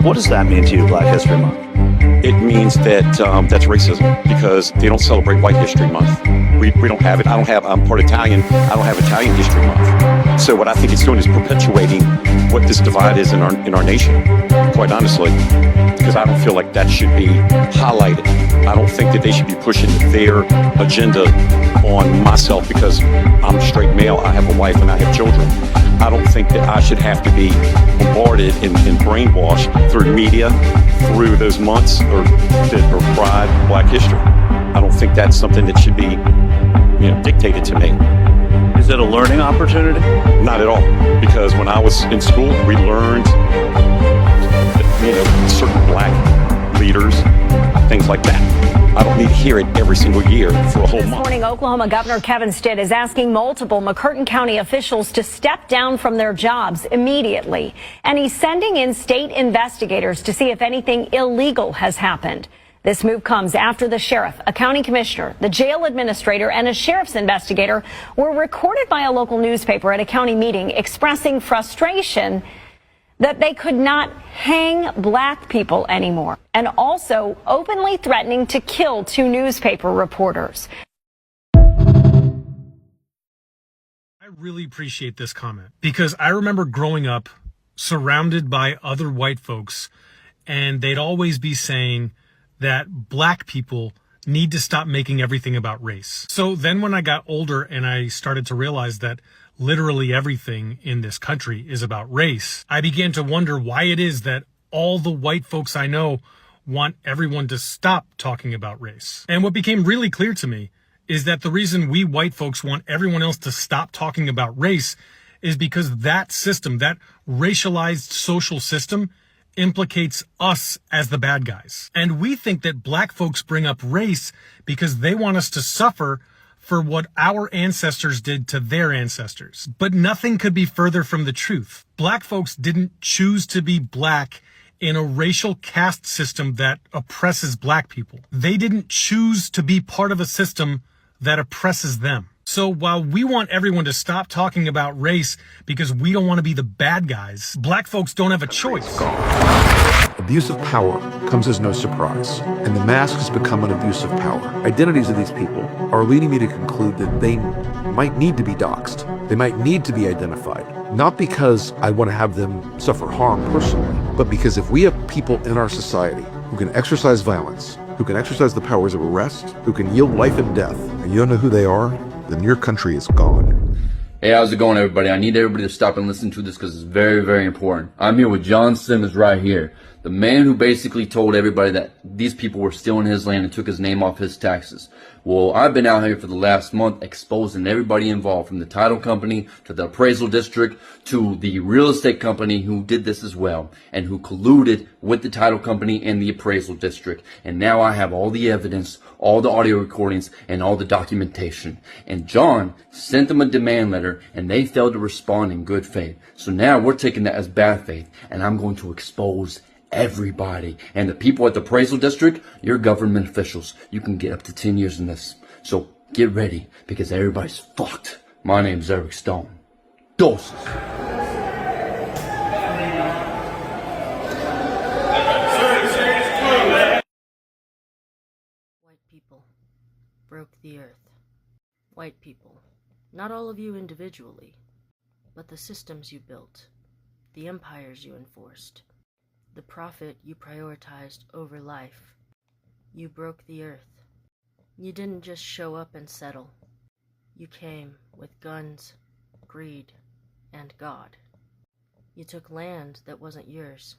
What does that mean to you, Black History Month? It means that that's racism because they don't celebrate White History Month. We don't have it. I'm part Italian. I don't have Italian History Month. So what I think it's doing is perpetuating what this divide is in our nation, quite honestly, because I don't feel like that should be highlighted. I don't think that they should be pushing their agenda on myself because I'm a straight male, I have a wife, and I have children. I don't think that I should have to be bombarded and brainwashed through media, through those months or Pride, Black History. I don't think that's something that should be, dictated to me. Is it a learning opportunity? Not at all, because when I was in school, we learned, certain Black leaders, things like that. I don't need to hear it every single year for a whole month. This morning, Oklahoma Governor Kevin Stitt is asking multiple McCurtain County officials to step down from their jobs immediately. And he's sending in state investigators to see if anything illegal has happened. This move comes after the sheriff, a county commissioner, the jail administrator, and a sheriff's investigator were recorded by a local newspaper at a county meeting expressing frustration that they could not hang Black people anymore, and also openly threatening to kill two newspaper reporters. I really appreciate this comment because I remember growing up surrounded by other white folks, and they'd always be saying that Black people need to stop making everything about race. So then when I got older and I started to realize that literally everything in this country is about race, I began to wonder why it is that all the white folks I know want everyone to stop talking about race. And what became really clear to me is that the reason we white folks want everyone else to stop talking about race is because that system, that racialized social system, implicates us as the bad guys. And we think that Black folks bring up race because they want us to suffer for what our ancestors did to their ancestors. But nothing could be further from the truth. Black folks didn't choose to be Black in a racial caste system that oppresses Black people. They didn't choose to be part of a system that oppresses them. So while we want everyone to stop talking about race because we don't want to be the bad guys, Black folks don't have a choice. Abuse of power comes as no surprise, and the mask has become an abuse of power. Identities of these people are leading me to conclude that they might need to be doxxed. They might need to be identified. Not because I want to have them suffer harm personally, but because if we have people in our society who can exercise violence, who can exercise the powers of arrest, who can yield life and death, and you don't know who they are, then your country is gone. Hey, how's it going, everybody? I need everybody to stop and listen to this because it's very, very important. I'm here with John Simmons right here. The man who basically told everybody that these people were stealing his land and took his name off his taxes. Well, I've been out here for the last month exposing everybody involved, from the title company to the appraisal district to the real estate company who did this as well and who colluded with the title company and the appraisal district. And now I have all the evidence, all the audio recordings, and all the documentation. And John sent them a demand letter and they failed to respond in good faith. So now we're taking that as bad faith, and I'm going to expose everybody. And the people at the appraisal district, you're government officials. You can get up to 10 years in this. So get ready, because everybody's fucked. My name's Eric Stone. Doses. White people broke the earth. White people, not all of you individually, but the systems you built, the empires you enforced, the profit you prioritized over life. You broke the earth. You didn't just show up and settle. You came with guns, greed, and God. You took land that wasn't yours,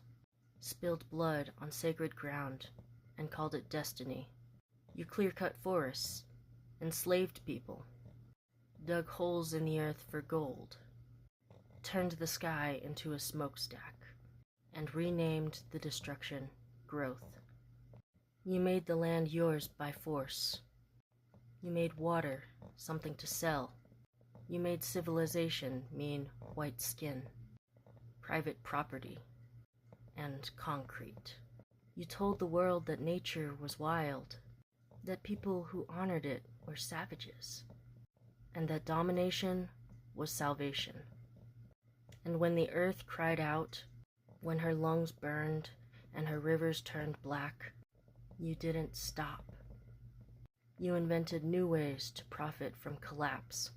spilled blood on sacred ground, and called it destiny. You clear-cut forests, enslaved people, dug holes in the earth for gold, turned the sky into a smokestack, and renamed the destruction growth. You made the land yours by force. You made water something to sell. You made civilization mean white skin, private property, and concrete. You told the world that nature was wild, that people who honored it were savages, and that domination was salvation. And when the earth cried out, when her lungs burned, and her rivers turned black, you didn't stop. You invented new ways to profit from collapse.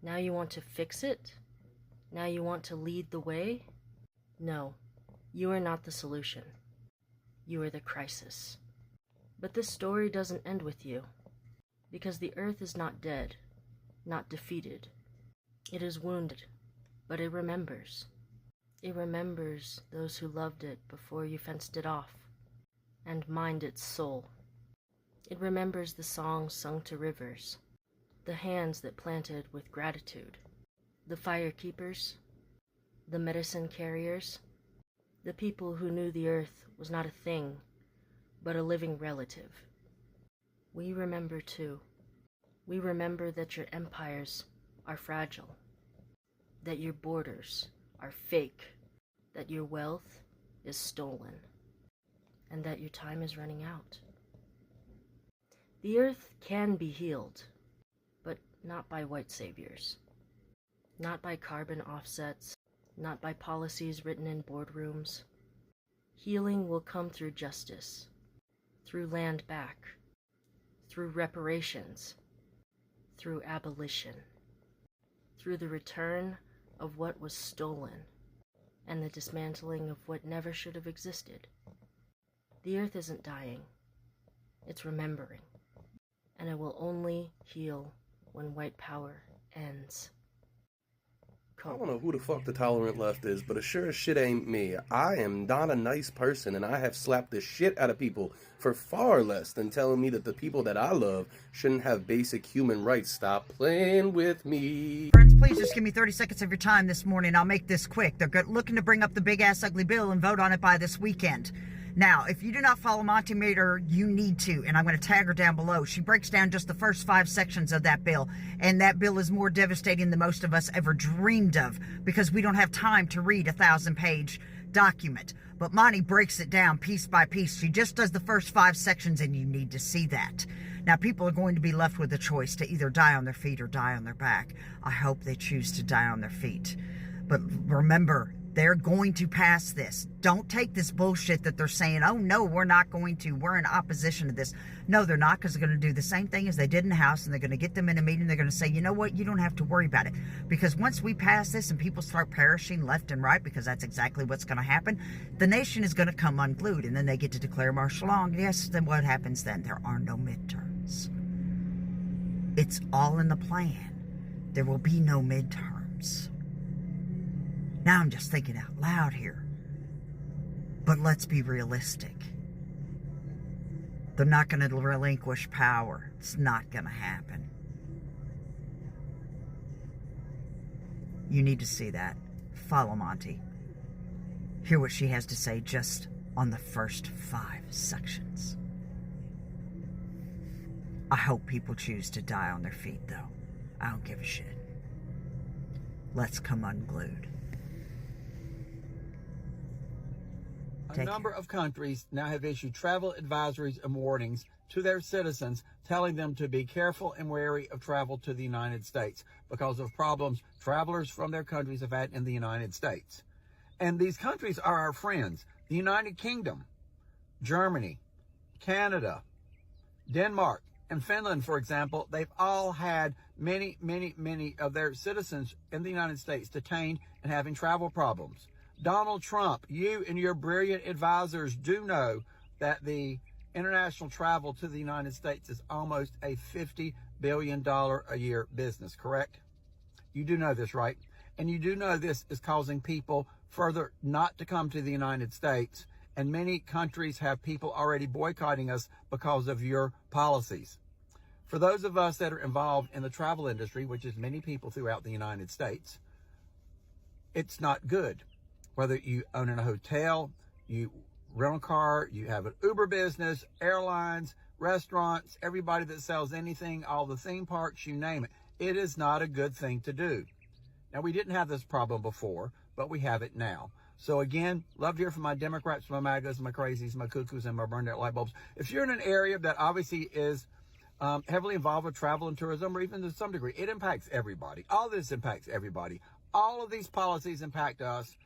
Now you want to fix it? Now you want to lead the way? No, you are not the solution. You are the crisis. But this story doesn't end with you, because the earth is not dead, not defeated. It is wounded, but it remembers. It remembers those who loved it before you fenced it off, and mined its soul. It remembers the songs sung to rivers, the hands that planted with gratitude, the fire keepers, the medicine carriers, the people who knew the earth was not a thing, but a living relative. We remember too. We remember that your empires are fragile, that your borders are fake, that your wealth is stolen, and that your time is running out. The earth can be healed, but not by white saviors, not by carbon offsets, not by policies written in boardrooms. Healing will come through justice, through land back, through reparations, through abolition, through the return of what was stolen, and the dismantling of what never should have existed. The earth isn't dying, it's remembering, and it will only heal when white power ends. I don't know who the fuck the tolerant left is, but it sure as shit ain't me. I am not a nice person, and I have slapped the shit out of people for far less than telling me that the people that I love shouldn't have basic human rights. Stop playing with me. Friends, please just give me 30 seconds of your time this morning. I'll make this quick. They're looking to bring up the big-ass ugly bill and vote on it by this weekend. Now, if you do not follow Monty Mater, you need to, and I'm going to tag her down below. She breaks down just the first 5 sections of that bill, and that bill is more devastating than most of us ever dreamed of, because we don't have time to read a 1,000-page document. But Monty breaks it down piece by piece. She just does the first 5 sections, and you need to see that. Now, people are going to be left with a choice to either die on their feet or die on their back. I hope they choose to die on their feet. But remember, they're going to pass this. Don't take this bullshit that they're saying, oh no, we're not going to, we're in opposition to this. No, they're not, because they're going to do the same thing as they did in the House, and they're going to get them in a meeting. They're going to say, you know what, you don't have to worry about it. Because once we pass this and people start perishing left and right, because that's exactly what's going to happen, the nation is going to come unglued, and then they get to declare martial law. And yes, then what happens then? There are no midterms. It's all in the plan. There will be no midterms. Now I'm just thinking out loud here. But let's be realistic. They're not going to relinquish power. It's not going to happen. You need to see that. Follow Monty. Hear what she has to say just on the first 5 sections. I hope people choose to die on their feet, though. I don't give a shit. Let's come unglued. A number of countries now have issued travel advisories and warnings to their citizens, telling them to be careful and wary of travel to the United States because of problems travelers from their countries have had in the United States. And these countries are our friends. The United Kingdom, Germany, Canada, Denmark, and Finland, for example, they've all had many of their citizens in the United States detained and having travel problems. Donald Trump, you and your brilliant advisors do know that the international travel to the United States is almost a $50 billion a year business, correct? You do know this, right? And you do know this is causing people further not to come to the United States. And many countries have people already boycotting us because of your policies. For those of us that are involved in the travel industry, which is many people throughout the United States, it's not good. Whether you own in a hotel, you rent a car, you have an Uber business, airlines, restaurants, everybody that sells anything, all the theme parks, you name it. It is not a good thing to do. Now, we didn't have this problem before, but we have it now. So again, love to hear from my Democrats, my MAGAs, my crazies, my cuckoos, and my burned out light bulbs. If you're in an area that obviously is heavily involved with travel and tourism, or even to some degree, it impacts everybody. All this impacts everybody. All of these policies impact us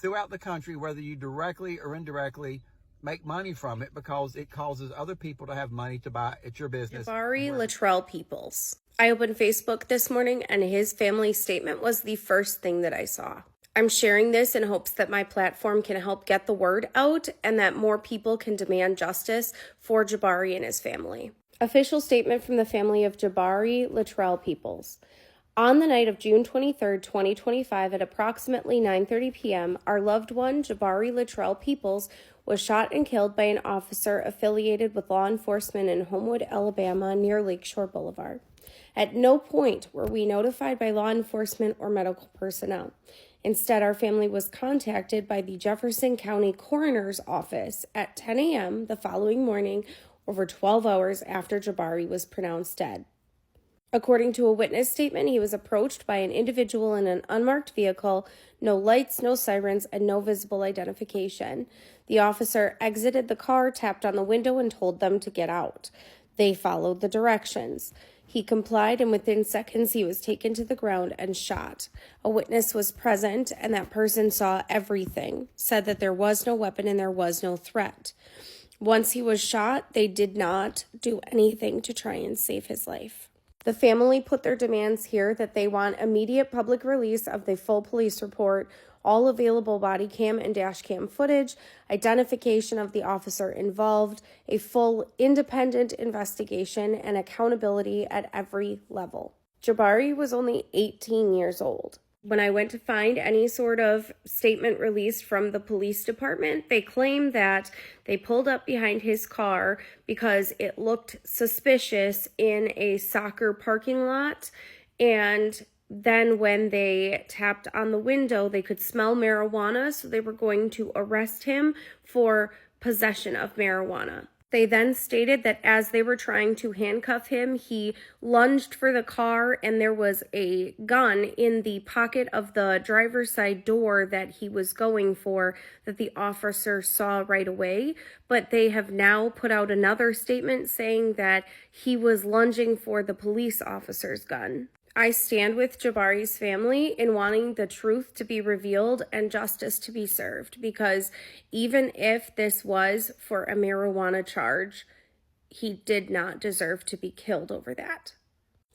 throughout the country, whether you directly or indirectly make money from it because it causes other people to have money to buy at your business. Jabari Latrell Peoples. I opened Facebook this morning and his family statement was the first thing that I saw. I'm sharing this in hopes that my platform can help get the word out and that more people can demand justice for Jabari and his family. Official statement from the family of Jabari Latrell Peoples. On the night of June 23, 2025, at approximately 9:30 p.m., our loved one, Jabari Latrell Peoples, was shot and killed by an officer affiliated with law enforcement in Homewood, Alabama, near Lakeshore Boulevard. At no point were we notified by law enforcement or medical personnel. Instead, our family was contacted by the Jefferson County Coroner's Office at 10 a.m. the following morning, over 12 hours after Jabari was pronounced dead. According to a witness statement, he was approached by an individual in an unmarked vehicle, no lights, no sirens, and no visible identification. The officer exited the car, tapped on the window, and told them to get out. They followed the directions. He complied, and within seconds, he was taken to the ground and shot. A witness was present, and that person saw everything, said that there was no weapon and there was no threat. Once he was shot, they did not do anything to try and save his life. The family put their demands here that they want immediate public release of the full police report, all available body cam and dash cam footage, identification of the officer involved, a full independent investigation, and accountability at every level. Jabari was only 18 years old. When I went to find any sort of statement released from the police department, they claimed that they pulled up behind his car because it looked suspicious in a soccer parking lot, and then when they tapped on the window, they could smell marijuana, so they were going to arrest him for possession of marijuana. They then stated that as they were trying to handcuff him, he lunged for the car and there was a gun in the pocket of the driver's side door that he was going for that the officer saw right away. But they have now put out another statement saying that he was lunging for the police officer's gun. I stand with Jabari's family in wanting the truth to be revealed and justice to be served, because even if this was for a marijuana charge, he did not deserve to be killed over that.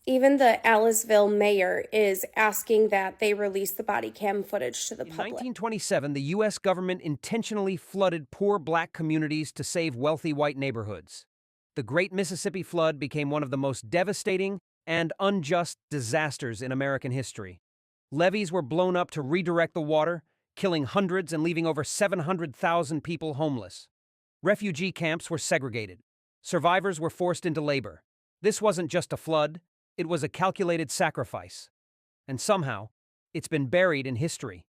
Even the Aliceville mayor is asking that they release the body cam footage to the public. In 1927, the U.S. government intentionally flooded poor black communities to save wealthy white neighborhoods. The Great Mississippi Flood became one of the most devastating and unjust disasters in American history. Levees were blown up to redirect the water, killing hundreds and leaving over 700,000 people homeless. Refugee camps were segregated. Survivors were forced into labor. This wasn't just a flood, it was a calculated sacrifice. And somehow, it's been buried in history.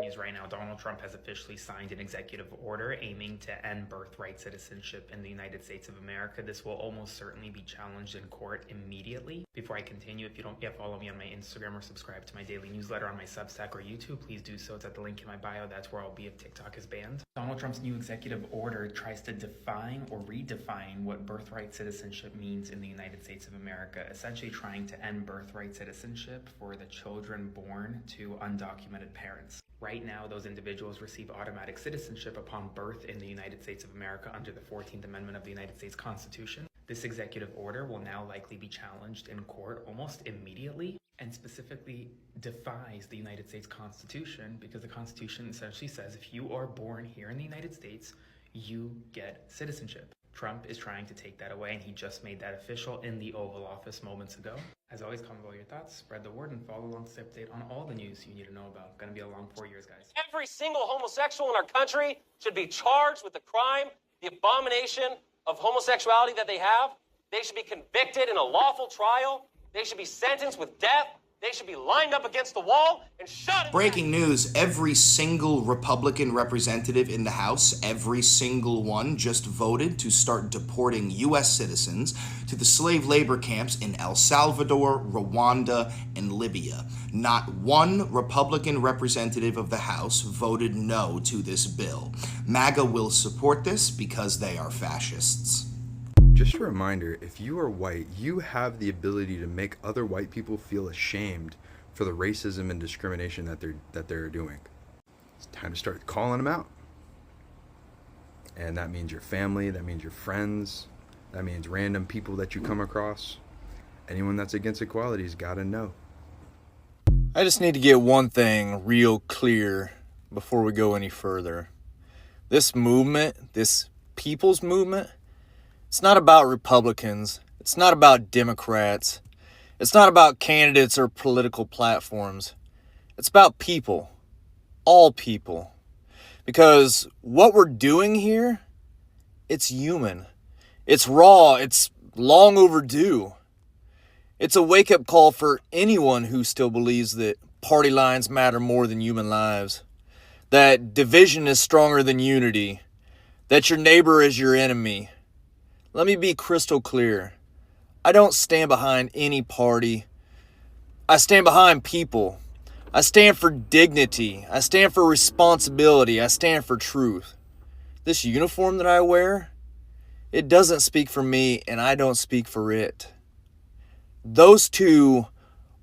News right now, Donald Trump has officially signed an executive order aiming to end birthright citizenship in the United States of America. This will almost certainly be challenged in court immediately. Before I continue, if you don't yet follow me on my Instagram or subscribe to my daily newsletter on my Substack or YouTube, please do so. It's at the link in my bio. That's where I'll be if TikTok is banned. Donald Trump's new executive order tries to define or redefine what birthright citizenship means in the United States of America, essentially trying to end birthright citizenship for the children born to undocumented parents. Right now, those individuals receive automatic citizenship upon birth in the United States of America under the 14th Amendment of the United States Constitution. This executive order will now likely be challenged in court almost immediately, and specifically defies the United States Constitution, because the Constitution essentially says if you are born here in the United States, you get citizenship. Trump is trying to take that away, and he just made that official in the Oval Office moments ago. As always, comment below your thoughts, spread the word, and follow along to stay updated on all the news you need to know about. Gonna be a long 4 years, guys. Every single homosexual in our country should be charged with the crime, the abomination of homosexuality that they have. They should be convicted in a lawful trial. They should be sentenced with death. They should be lined up against the wall and shot. Breaking news, every single Republican representative in the House, every single one, just voted to start deporting U.S. citizens to the slave labor camps in El Salvador, Rwanda, and Libya. Not one Republican representative of the House voted no to this bill. MAGA will support this because they are fascists. Just a reminder, if you are white, you have the ability to make other white people feel ashamed for the racism and discrimination that they're doing. It's time to start calling them out. And that means your family, that means your friends, that means random people that you come across. Anyone that's against equality's got to know. I just need to get one thing real clear before we go any further. This movement, this people's movement, it's not about Republicans. It's not about Democrats. It's not about candidates or political platforms. It's about people. All people. Because what we're doing here, it's human. It's raw. It's long overdue. It's a wake-up call for anyone who still believes that party lines matter more than human lives, that division is stronger than unity, that your neighbor is your enemy. Let me be crystal clear. I don't stand behind any party. I stand behind people. I stand for dignity. I stand for responsibility. I stand for truth. This uniform that I wear, it doesn't speak for me, and I don't speak for it. Those two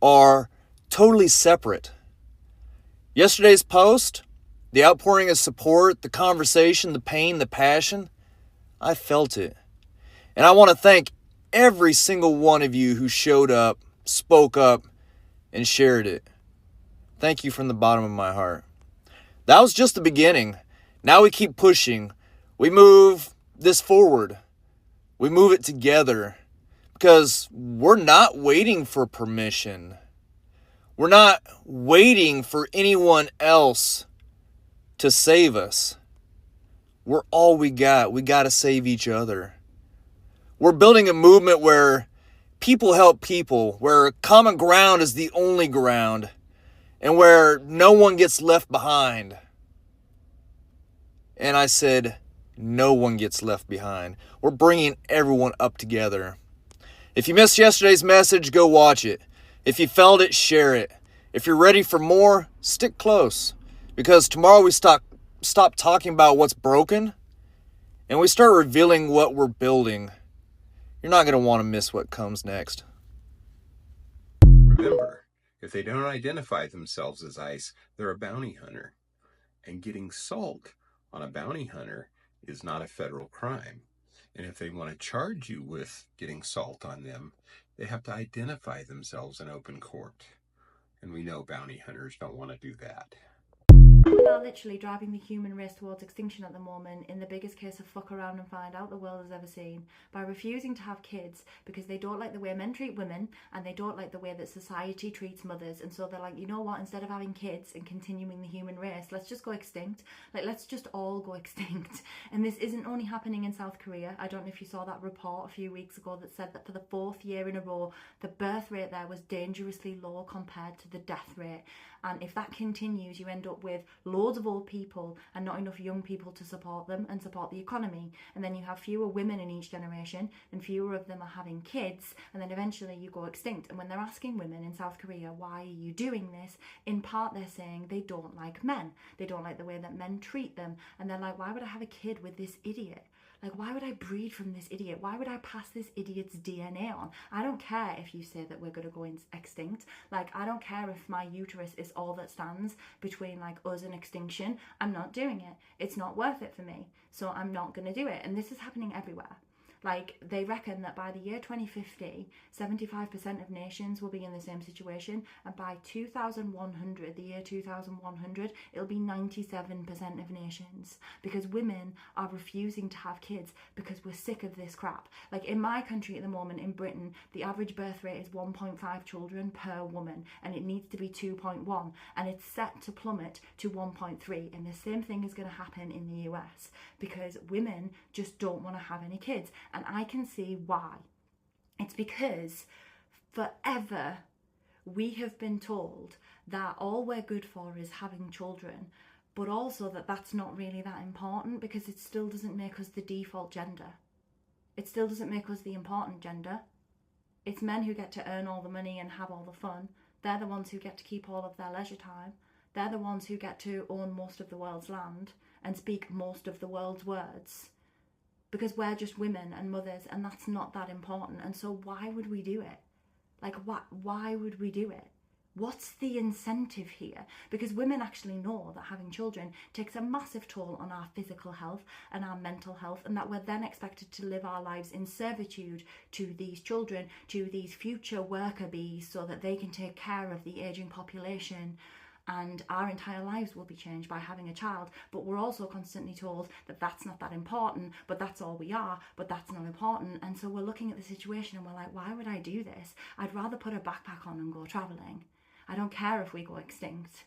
are totally separate. Yesterday's post, the outpouring of support, the conversation, the pain, the passion, I felt it. And I want to thank every single one of you who showed up, spoke up, and shared it. Thank you from the bottom of my heart. That was just the beginning. Now we keep pushing. We move this forward. We move it together. Because we're not waiting for permission. We're not waiting for anyone else to save us. We're all we got. We got to save each other. We're building a movement where people help people, where common ground is the only ground, and where no one gets left behind. And I said, no one gets left behind. We're bringing everyone up together. If you missed yesterday's message, go watch it. If you felt it, share it. If you're ready for more, stick close. Because tomorrow we stop talking about what's broken and we start revealing what we're building. You're not going to want to miss what comes next. Remember, if they don't identify themselves as ICE, they're a bounty hunter. And getting salt on a bounty hunter is not a federal crime. And if they want to charge you with getting salt on them, they have to identify themselves in open court. And we know bounty hunters don't want to do that. We are literally driving the human race towards extinction at the moment in the biggest case of fuck around and find out the world has ever seen, by refusing to have kids because they don't like the way men treat women and they don't like the way that society treats mothers. And so they're like, you know what, instead of having kids and continuing the human race, let's just go extinct. Like, let's just all go extinct. And this isn't only happening in South Korea. I don't know if you saw that report a few weeks ago that said that for the 4th year in a row, the birth rate there was dangerously low compared to the death rate. And if that continues, you end up with loads of old people and not enough young people to support them and support the economy. And then you have fewer women in each generation and fewer of them are having kids. And then eventually you go extinct. And when they're asking women in South Korea, why are you doing this? In part, they're saying they don't like men. They don't like the way that men treat them. And they're like, why would I have a kid with this idiot? Like, why would I breed from this idiot? Why would I pass this idiot's DNA on? I don't care if you say that we're going to go extinct. Like, I don't care if my uterus is all that stands between, like, us and extinction. I'm not doing it. It's not worth it for me. So I'm not going to do it. And this is happening everywhere. Like, they reckon that by the year 2050, 75% of nations will be in the same situation. And by 2100, the year 2100, it'll be 97% of nations. Because women are refusing to have kids because we're sick of this crap. Like, in my country at the moment, in Britain, the average birth rate is 1.5 children per woman. And it needs to be 2.1. And it's set to plummet to 1.3. And the same thing is going to happen in the US. Because women just don't want to have any kids. And I can see why. It's because forever we have been told that all we're good for is having children, but also that that's not really that important because it still doesn't make us the default gender. It still doesn't make us the important gender. It's men who get to earn all the money and have all the fun. They're the ones who get to keep all of their leisure time. They're the ones who get to own most of the world's land and speak most of the world's words. Because we're just women and mothers and that's not that important. And so why would we do it? Like, why would we do it? What's the incentive here? Because women actually know that having children takes a massive toll on our physical health and our mental health, and that we're then expected to live our lives in servitude to these children, to these future worker bees, so that they can take care of the aging population. And our entire lives will be changed by having a child. But we're also constantly told that that's not that important, but that's all we are, but that's not important. And so we're looking at the situation and we're like, why would I do this? I'd rather put a backpack on and go traveling. I don't care if we go extinct.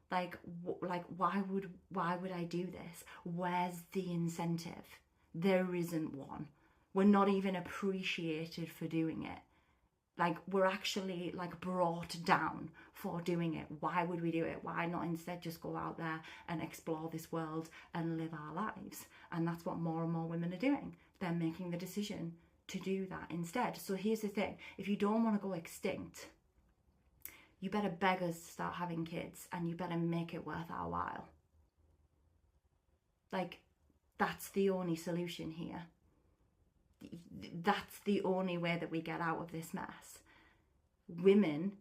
Like why would I do this? Where's the incentive? There isn't one. We're not even appreciated for doing it. Like, we're actually like brought down for doing it. Why would we do it? Why not instead just go out there and explore this world and live our lives? And that's what more and more women are doing. They're making the decision to do that instead. So here's the thing. If you don't want to go extinct, you better beg us to start having kids, and you better make it worth our while. Like, that's the only solution here. That's the only way that we get out of this mess. Women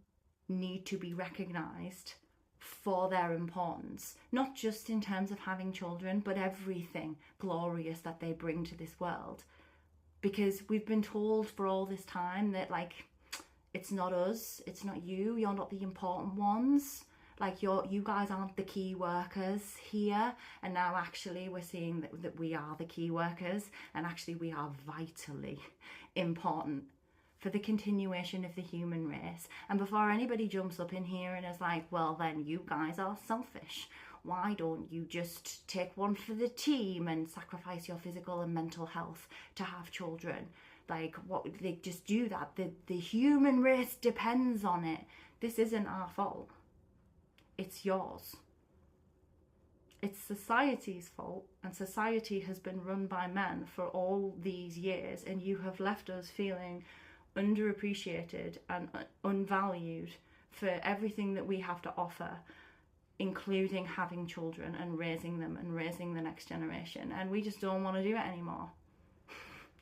need to be recognised for their importance, not just in terms of having children, but everything glorious that they bring to this world. Because we've been told for all this time that, like, it's not us, it's not you, you're not the important ones. Like, you guys aren't the key workers here. And now actually we're seeing that we are the key workers, and actually we are vitally important for the continuation of the human race. And before anybody jumps up in here and is like, well, then you guys are selfish. Why don't you just take one for the team and sacrifice your physical and mental health to have children? Like, what, they just do that. The human race depends on it. This isn't our fault. It's yours. It's society's fault, and society has been run by men for all these years, and you have left us feeling underappreciated and unvalued for everything that we have to offer, including having children and raising them and raising the next generation. And we just don't want to do it anymore.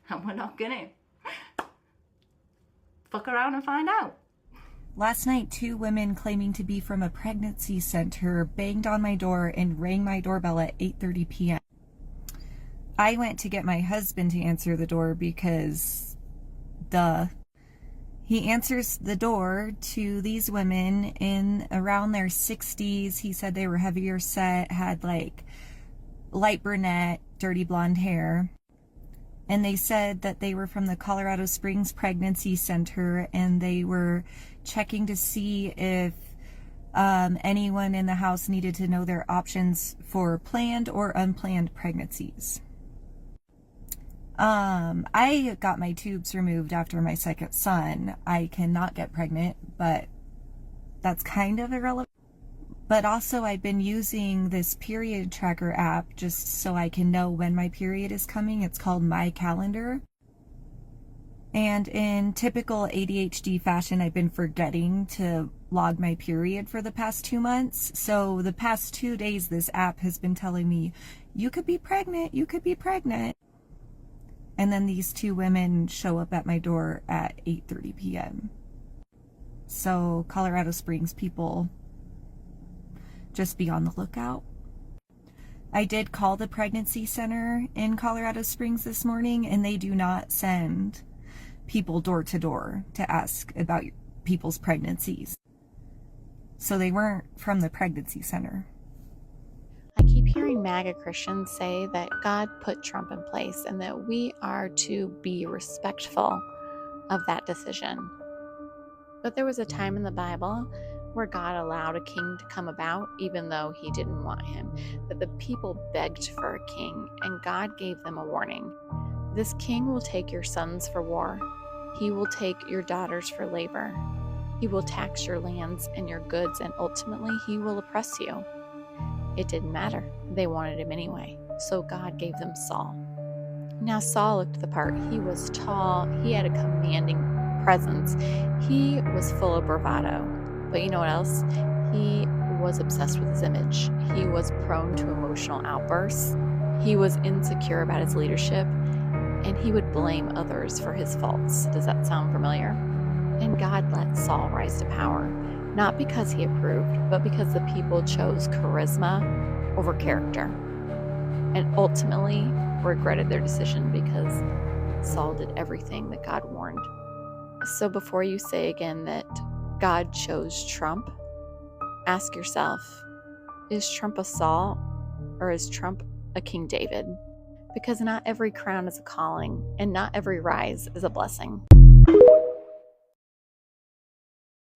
And we're not gonna. Fuck around and find out. Last night, 2 women claiming to be from a pregnancy center banged on my door and rang my doorbell at 8:30 p.m. I went to get my husband to answer the door because, duh. He answers the door to these women in around their 60s. He said they were heavier set, had like light brunette, dirty blonde hair. And they said that they were from the Colorado Springs Pregnancy Center, and they were checking to see if anyone in the house needed to know their options for planned or unplanned pregnancies. I got my tubes removed after my second son. I cannot get pregnant, but that's kind of irrelevant. But also, I've been using this period tracker app just so I can know when my period is coming. It's called My Calendar. And in typical ADHD fashion, I've been forgetting to log my period for the past 2 months. So the past 2 days, this app has been telling me, you could be pregnant, you could be pregnant. And then these 2 women show up at my door at 8:30 p.m. So Colorado Springs people, just be on the lookout. I did call the pregnancy center in Colorado Springs this morning, and they do not send people door to door to ask about people's pregnancies. So they weren't from the pregnancy center. I keep hearing MAGA Christians say that God put Trump in place and that we are to be respectful of that decision. But there was a time in the Bible where God allowed a king to come about even though he didn't want him, that the people begged for a king, and God gave them a warning. This king will take your sons for war. He will take your daughters for labor. He will tax your lands and your goods, and ultimately he will oppress you. It didn't matter. They wanted him anyway. So God gave them Saul. Now Saul looked the part. He was tall. He had a commanding presence. He was full of bravado. But you know what else? He was obsessed with his image. He was prone to emotional outbursts. He was insecure about his leadership, and he would blame others for his faults. Does that sound familiar? And God let Saul rise to power. not because he approved, but because the people chose charisma over character, and ultimately regretted their decision because Saul did everything that God warned. So before you say again that God chose Trump, ask yourself, is Trump a Saul or is Trump a King David? Because not every crown is a calling, and not every rise is a blessing.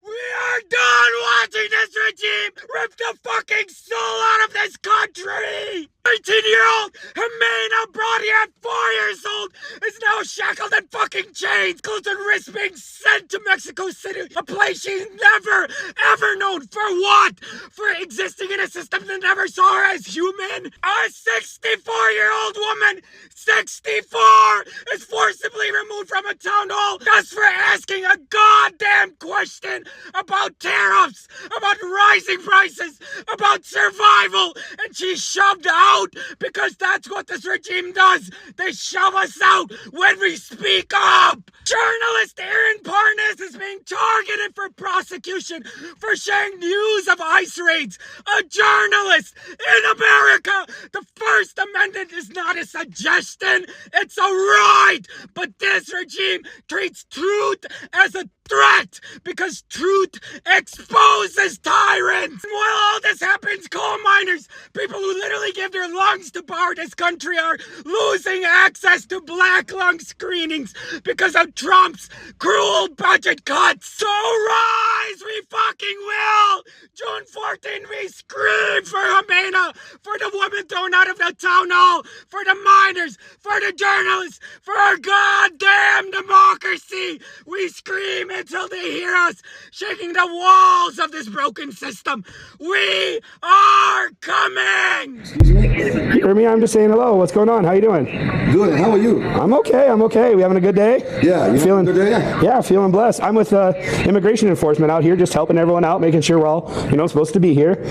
We're done watching this regime rip the fucking soul out of this country! 19-year-old Jimena Brody, 4 years old, is now shackled in fucking chains, close and wrist being sent to Mexico City, a place she's never, ever known. For what? For existing in a system that never saw her as human? A 64-year-old woman, 64, is forcibly removed from a town hall just for asking a goddamn question about tariffs, about rising prices, about survival, and she's shoved out because that's what this regime does. They shove us out when we speak up. Journalist Aaron Parnas is being targeted for prosecution for sharing news of ICE raids. A journalist in America. The First Amendment is not a suggestion, it's a right. But this regime treats truth as a threat because truth exposes tyrants. And while all this happens, coal miners, people who literally give their lungs to power this country, are losing access to black lung screenings because of Trump's cruel budget cuts. So rise, we fucking will. June 14th, we scream for Jimena, for the woman thrown out of the town hall, for the miners, for the journalists, for our goddamn democracy. We scream until they hear us, shaking the walls of this broken system. We are coming! Excuse me? You hear me? I'm just saying hello. What's going on? How you doing? Good. How are you? I'm okay. We having a good day? Yeah. You feeling having a good day? Yeah, feeling blessed. I'm with immigration enforcement out here, just helping everyone out, making sure we're all, supposed to be here.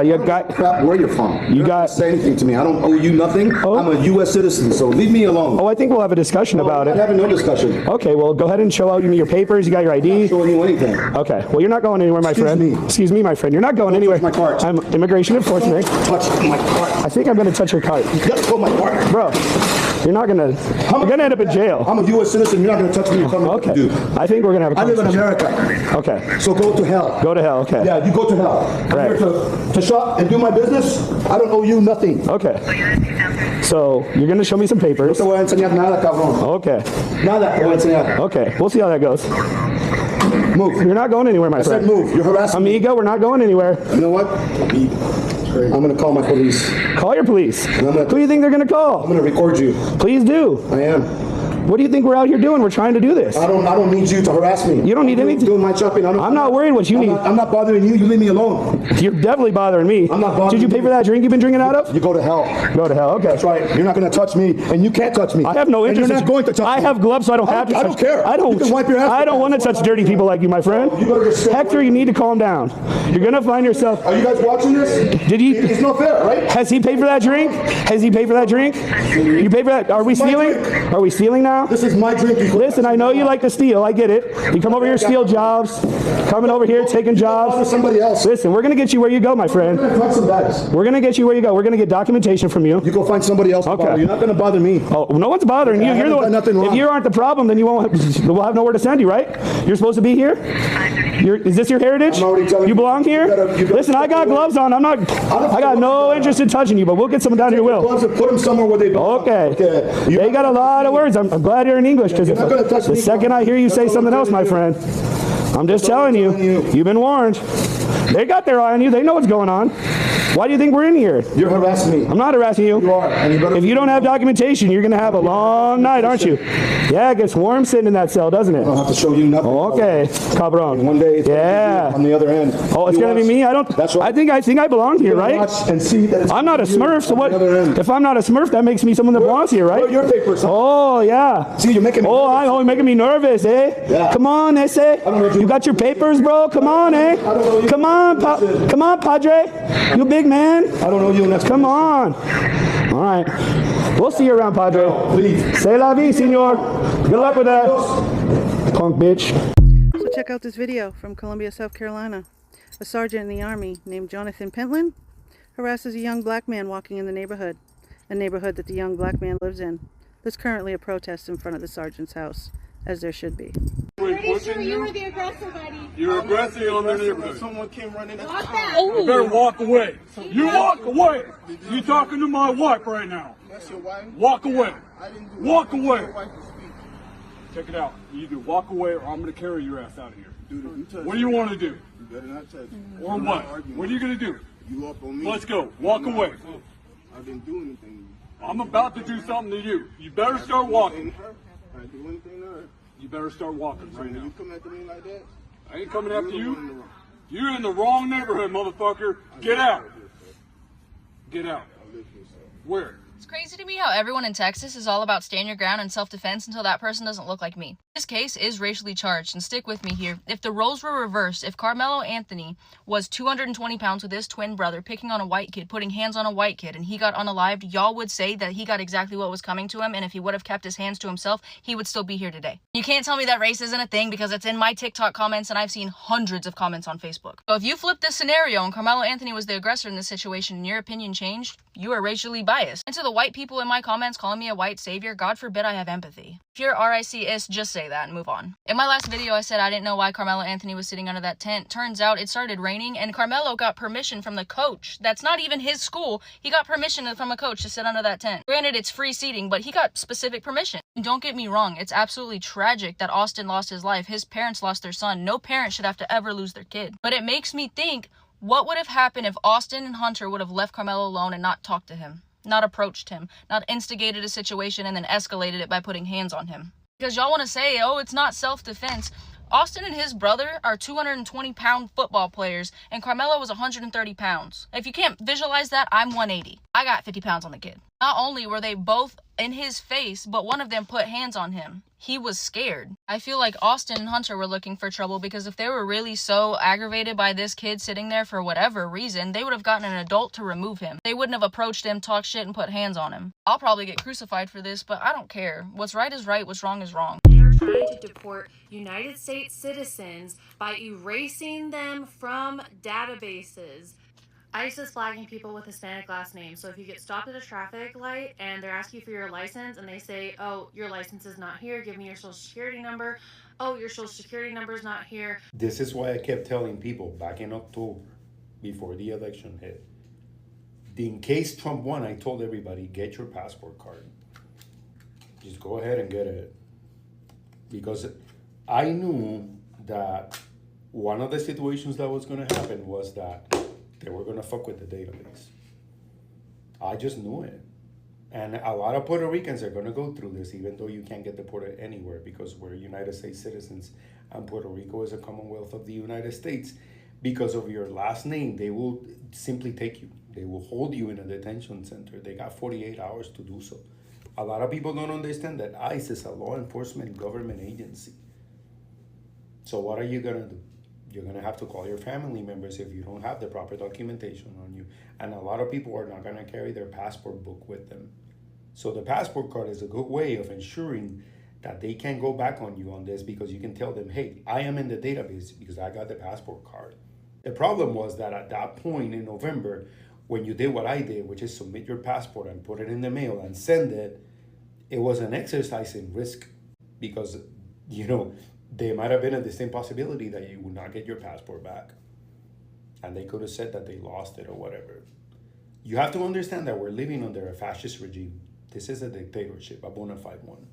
You got crap. Where you're from? You got say anything to me. I don't owe you nothing. Oh. I'm a U.S. citizen, so leave me alone. Oh, I think we'll have a discussion about it. I'm having no discussion. Okay, well, go ahead and show out your papers. You got your ID? I'm not showing you anything. Okay, well, you're not going anywhere, my friend. Excuse me, my friend. You're not going anywhere. My cart. I'm immigration enforcement. Touch my cart. I think I'm going to touch your cart. Let go my cart. Bro, you're not going to. You're going to end up in jail. I'm a U.S. citizen. You're not going to touch me. You tell me what to do. I think we're going to have a conversation. I live in America. Okay. So go to hell. Go to hell, okay. Yeah, you go to hell. I'm here to shop and do my business. I don't owe you nothing. Okay. So you're going to show me some papers. No te voy a enseñar nada, cabrón. Okay. Nada te voy a enseñar. Okay, we'll see how that goes. Move. You're not going anywhere, my friend. I said move. You're harassing me. Amigo, we're not going anywhere. You know what? I'm going to call my police. Call your police. Who do you think they're going to call? I'm going to record you. Please do. I am. What do you think we're out here doing? We're trying to do this. I don't need you to harass me. You don't need anything. Doing my shopping. I'm not worried what you need. I'm not bothering you. You leave me alone. You're definitely bothering me. I'm not bothering you. Did you pay for that drink you've been drinking out of? You go to hell. Go to hell. Okay. That's right. You're not going to touch me, and you can't touch me. I have no interest. And you're not going to touch me. I have gloves, so I don't have to. I don't care. I don't. You can wipe your ass. I don't want to touch dirty people like you, my friend. Hector, you need to calm down. You're gonna find yourself. Are you guys watching this? Did you? It's not fair, right? Has he paid for that drink? Has he paid for that drink? You paid for that? Are we stealing? Are we stealing now? This is my drink. Listen, I know you like to steal. I get it. You come over here, steal jobs. Coming over here, taking jobs. Somebody else. Listen, we're gonna get you where you go, my friend. We're gonna get you where you go. We're gonna get documentation from you. You go find somebody else. Okay. You're not gonna bother me. Oh, no one's bothering you. You're the one. If you aren't the problem, then you won't. We'll have nowhere to send you, right? You're supposed to be here. Is this your heritage? You belong here. Listen, I got gloves on. I'm not. I got no interest in touching you, but we'll get someone down here. Will. Put them somewhere where they belong. Okay. They got a lot of words. I'm glad you're in English because the second I hear you say something else, my friend, I'm just telling you, you've been warned. They got their eye on you. They know what's going on. Why do you think we're in here? You're harassing me. I'm not harassing you. You are. If you don't have documentation, you're going to have a long night, aren't you? Yeah, it gets warm sitting in that cell, doesn't it? I don't have to show you nothing. Okay, cabron. One day it's on the other end. Oh, it's going to be me? I don't. That's right. I think I belong here, right? And see that I'm not a Smurf, so what? If I'm not a Smurf, that makes me someone that belongs here, right? Your papers. Oh, yeah. See, you're making me you're making me nervous, eh? Yeah. Come on, Ese. You got your papers, bro? Come on, eh? Come on, Padre. You big man. I don't know you. Come on. All right. We'll see you around, Padre. Please. C'est la vie, senor. Good luck with that. Punk bitch. So check out this video from Columbia, South Carolina. A sergeant in the Army named Jonathan Pentland harasses a young black man walking in the neighborhood, a neighborhood that the young black man lives in. There's currently a protest in front of the sergeant's house, as there should be. Pretty sure you were the aggressor, buddy. You're aggressive on their neighborhood. Someone came running. You better walk away. You walk away. You talking to my wife right now. That's your wife? Walk away. I didn't do Walk that. away. Your wife to speak. Check it out. You either walk away or I'm going to carry your ass out of here. Dude, if you touch What do you me, want to do? You better not touch me. Or I'm what? not arguing. What are you going to do? You up on me. Let's go. Walk away. I didn't do anything to you. I'm about to do something to you. You better start walking. I didn't do anything to her. You better start walking So right when now. you come after me like that, I ain't coming after you're the one in the you. wrong. You're in the wrong neighborhood, motherfucker. Get out. Get out. Where? It's crazy to me how everyone in Texas is all about stand your ground and self-defense until that person doesn't look like me. This case is racially charged, and stick with me here. If the roles were reversed, if Carmelo Anthony was 220 pounds with his twin brother picking on a white kid, putting hands on a white kid, and he got unalived, y'all would say that he got exactly what was coming to him, and if he would have kept his hands to himself, he would still be here today. You can't tell me that race isn't a thing because it's in my TikTok comments, and I've seen hundreds of comments on Facebook. So if you flip this scenario and Carmelo Anthony was the aggressor in this situation and your opinion changed, you are racially biased. And to the white people in my comments calling me a white savior, God forbid I have empathy. If you're RICS, just say that and move on. In my last video, I said I didn't know why Carmelo Anthony was sitting under that tent. Turns out it started raining, and Carmelo got permission from the coach. That's not even his school. He got permission from a coach to sit under that tent. Granted, it's free seating, but he got specific permission. And don't get me wrong, it's absolutely tragic that Austin lost his life. His parents lost their son. No parent should have to ever lose their kid. But it makes me think, what would have happened if Austin and Hunter would have left Carmelo alone and not talked to him? Not approached him, not instigated a situation and then escalated it by putting hands on him. Because y'all want to say, oh, it's not self-defense. Austin and his brother are 220-pound football players, and Carmelo was 130 pounds. If you can't visualize that, I'm 180. I got 50 pounds on the kid. Not only were they both in his face, but one of them put hands on him. He was scared. I feel like Austin and Hunter were looking for trouble because if they were really so aggravated by this kid sitting there for whatever reason, they would have gotten an adult to remove him. They wouldn't have approached him, talked shit, and put hands on him. I'll probably get crucified for this, but I don't care. What's right is right, what's wrong is wrong. They are trying to deport United States citizens by erasing them from databases. ICE is flagging people with Hispanic last names. So if you get stopped at a traffic light and they're asking you for your license and they say, oh, your license is not here, give me your social security number. Oh, your social security number is not here. This is why I kept telling people back in October, before the election hit, in case Trump won, I told everybody, get your passport card. Just go ahead and get it. Because I knew that one of the situations that was going to happen was that they were going to fuck with the database. I just knew it. And a lot of Puerto Ricans are going to go through this, even though you can't get deported anywhere because we're United States citizens and Puerto Rico is a Commonwealth of the United States. Because of your last name, they will simply take you. They will hold you in a detention center. They got 48 hours to do so. A lot of people don't understand that ICE is a law enforcement government agency. So what are you going to do? You're going to have to call your family members if you don't have the proper documentation on you. And a lot of people are not going to carry their passport book with them. So the passport card is a good way of ensuring that they can't go back on you on this because you can tell them, hey, I am in the database because I got the passport card. The problem was that at that point in November, when you did what I did, which is submit your passport and put it in the mail and send it, it was an exercise in risk because, there might have been a distinct possibility that you would not get your passport back. And they could have said that they lost it or whatever. You have to understand that we're living under a fascist regime. This is a dictatorship, a bona fide one,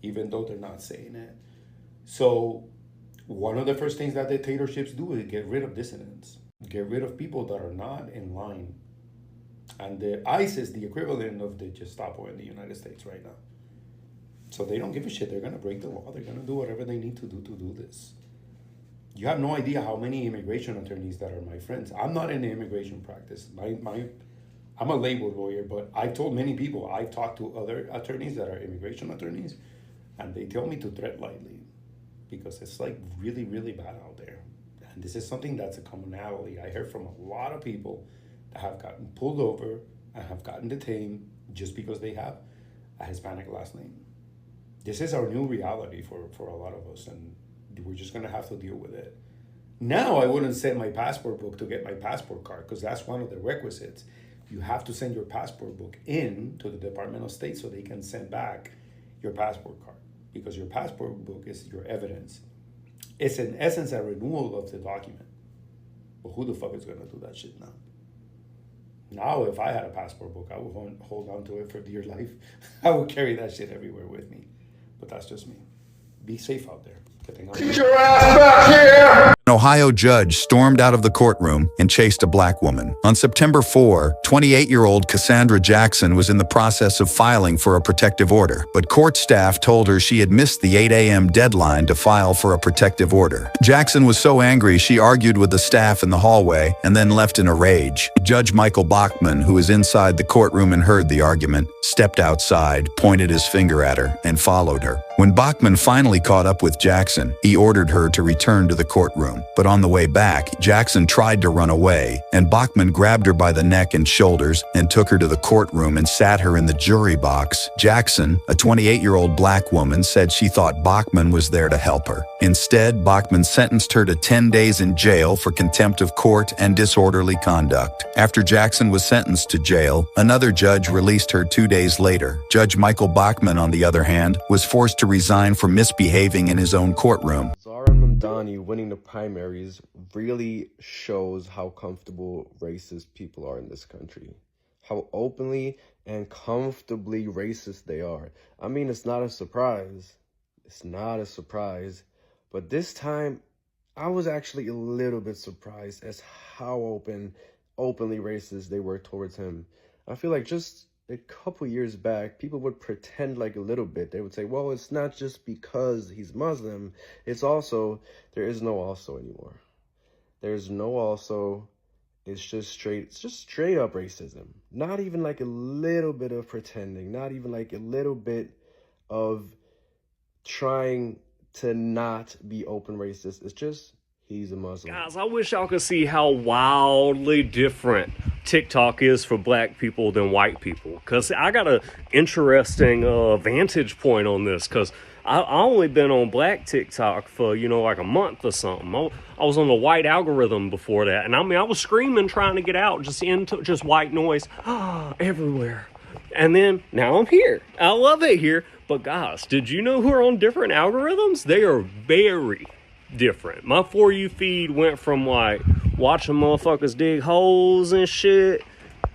even though they're not saying it. So one of the first things that dictatorships do is get rid of dissidents, get rid of people that are not in line. And the ICE is the equivalent of the Gestapo in the United States right now. So they don't give a shit. They're going to break the law. They're going to do whatever they need to do this. You have no idea how many immigration attorneys that are my friends. I'm not in the immigration practice. I'm a labor lawyer, but I've told many people, I've talked to other attorneys that are immigration attorneys, and they tell me to tread lightly because it's like really, really bad out there. And this is something that's a commonality. I heard from a lot of people that have gotten pulled over and have gotten detained just because they have a Hispanic last name. This is our new reality for a lot of us, and we're just going to have to deal with it. Now I wouldn't send my passport book to get my passport card, because that's one of the requisites. You have to send your passport book in to the Department of State so they can send back your passport card, because your passport book is your evidence. It's in essence a renewal of the document. But who the fuck is gonna do that shit now? Now, if I had a passport book, I would hold on to it for dear life. I would carry that shit everywhere with me. But that's just me. Be safe out there. Get your ass back here! An Ohio judge stormed out of the courtroom and chased a black woman. On September 4, 28-year-old Cassandra Jackson was in the process of filing for a protective order, but court staff told her she had missed the 8 a.m. deadline to file for a protective order. Jackson was so angry she argued with the staff in the hallway and then left in a rage. Judge Michael Bachmann, who was inside the courtroom and heard the argument, stepped outside, pointed his finger at her, and followed her. When Bachmann finally caught up with Jackson, he ordered her to return to the courtroom. But on the way back, Jackson tried to run away, and Bachmann grabbed her by the neck and shoulders and took her to the courtroom and sat her in the jury box. Jackson, a 28-year-old black woman, said she thought Bachmann was there to help her. Instead, Bachmann sentenced her to 10 days in jail for contempt of court and disorderly conduct. After Jackson was sentenced to jail, another judge released her 2 days later. Judge Michael Bachmann, on the other hand, was forced to resign for misbehaving in his own courtroom. Zohran Mamdani winning the primaries really shows how comfortable racist people are in this country. How openly and comfortably racist they are. I mean, it's not a surprise. It's not a surprise. But this time, I was actually a little bit surprised as how openly racist they were towards him. I feel like just a couple years back, people would pretend like a little bit. They would say, well, it's not just because he's Muslim. It's also, there is no also anymore. There's no also. It's just straight up racism. Not even like a little bit of pretending. Not even like a little bit of trying to not be open racist. It's just, he's a Muslim. Guys, I wish y'all could see how wildly different TikTok is for black people than white people. Because I got an interesting vantage point on this. Because I only been on black TikTok for, like a month or something. I was on the white algorithm before that. And I mean, I was screaming trying to get out just into just white noise everywhere. And then now I'm here. I love it here. But guys, did you know who are on different algorithms? They are very different. My For You feed went from like watching motherfuckers dig holes and shit,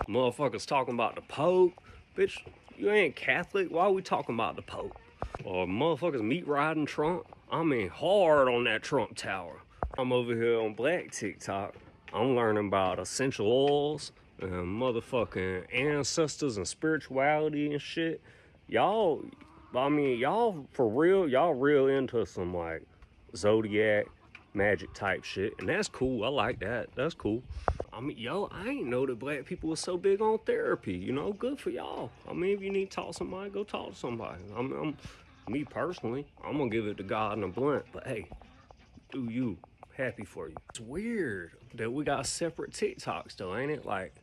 motherfuckers talking about the Pope. Bitch, you ain't Catholic. Why are we talking about the Pope? Or motherfuckers meat riding Trump. I mean, hard on that Trump tower. I'm over here on black TikTok. I'm learning about essential oils and motherfucking ancestors and spirituality and shit. Y'all for real, y'all real into some like zodiac magic type shit, and that's cool. I like that. That's cool. I mean, I ain't know that black people were so big on therapy. Good for y'all. I mean, if you need to talk to somebody, go talk to somebody. Me personally, I'm gonna give it to God and a blunt, but hey, do you. Happy for you. It's weird that we got separate TikToks though, ain't it? Like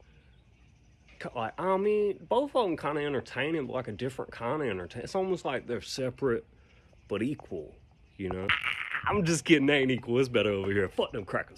I mean, both of them kind of entertaining, but like a different kind of entertaining. It's almost like they're separate but equal, I'm just kidding, they ain't equal. It's better over here. Fuck them crackers.